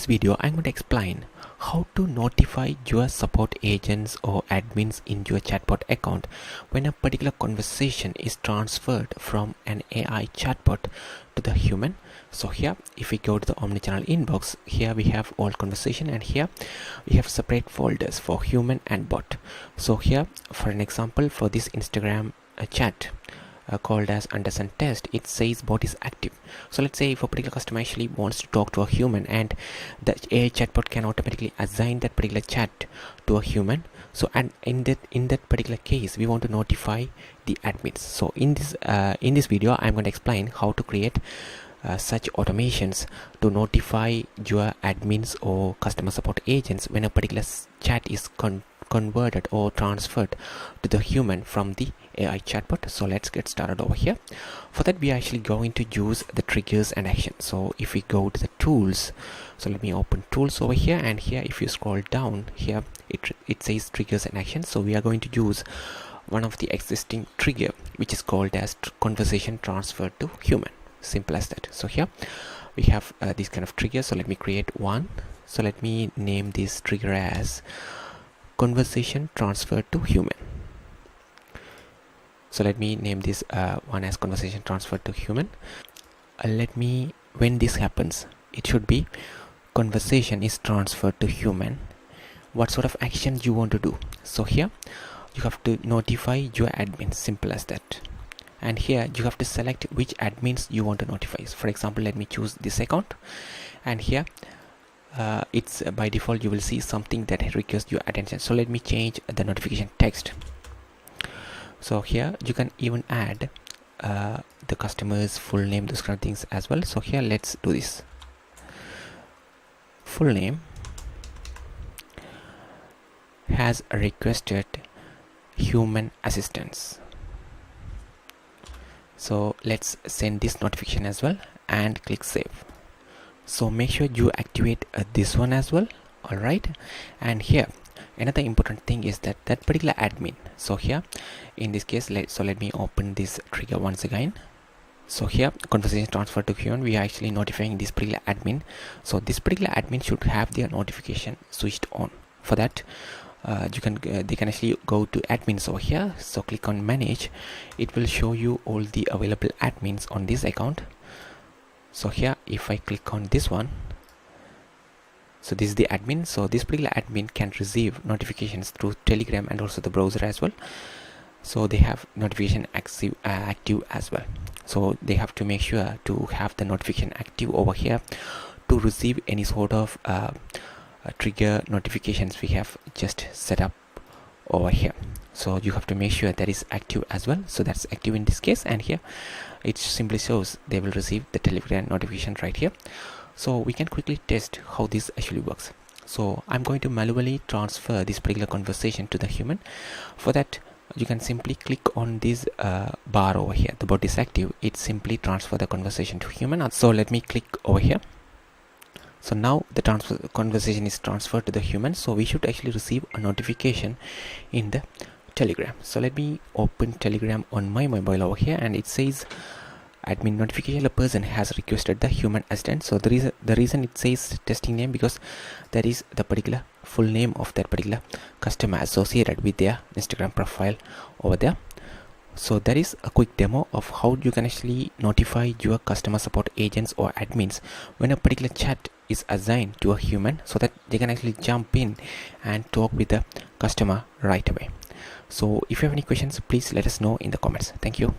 this video, I'm going to explain how to notify your support agents or admins in your chatbot account when a particular conversation is transferred from an AI chatbot to the human. So here, if we go to the omnichannel inbox, here we have all conversation, and here we have separate folders for human and bot. So here, for an example, for this Instagram chat, called as understand test, it says bot is active. So let's say if a particular customer actually wants to talk to a human, and the AI chatbot can automatically assign that particular chat to a human. So and in that particular case, we want to notify the admins. So in this video, I'm going to explain how to create such automations to notify your admins or customer support agents when a particular chat is converted or transferred to the human from the AI chatbot. So let's get started over here. For that, we are actually going to use the triggers and actions. So if we go to the tools, so let me open tools over here, and here if you scroll down here, it says triggers and actions. So we are going to use one of the existing trigger, which is called as conversation transfer to human. Simple as that. So here we have this kind of trigger. So let me create one. So let me name this trigger as conversation transfer to human. So let me name this one as conversation transfer to human. When this happens, it should be conversation is transferred to human. What sort of actions you want to do? So here you have to notify your admin. Simple as that. And here you have to select which admins you want to notify. So for example, let me choose this account, and here it's by default you will see something that requires your attention. So let me change the notification text. So here you can even add the customer's full name, those kind of things as well. So here let's do this. Full name has requested human assistance. So let's send this notification as well and click save. So make sure you activate this one as well. All right. And here another important thing is that particular admin. So here in this case, let me open this trigger once again. So here conversation transfer to human, we are actually notifying this particular admin. So this particular admin should have their notification switched on. For that, they can actually go to admins over here. So click on manage. It will show you all the available admins on this account. So here if I click on this one, so this is the admin. So this particular admin can receive notifications through Telegram and also the browser as well. So they have notification active as well. So they have to make sure to have the notification active over here to receive any sort of trigger notifications we have just set up over here. So you have to make sure that is active as well. So that's active in this case, and here it simply shows they will receive the Telegram notification right here. So we can quickly test how this actually works. So I'm going to manually transfer this particular conversation to the human. For that, you can simply click on this bar over here. The bot is active. It simply transfer the conversation to human. So let me click over here. So now the conversation is transferred to the human. So we should actually receive a notification in the Telegram. So let me open Telegram on my mobile over here, and it says admin notification, a person has requested the human assistant. So the reason it says testing name, because that is the particular full name of that particular customer associated with their Instagram profile over there. So that is a quick demo of how you can actually notify your customer support agents or admins when a particular chat is assigned to a human, so that they can actually jump in and talk with the customer right away. So if you have any questions, please let us know in the comments. Thank you.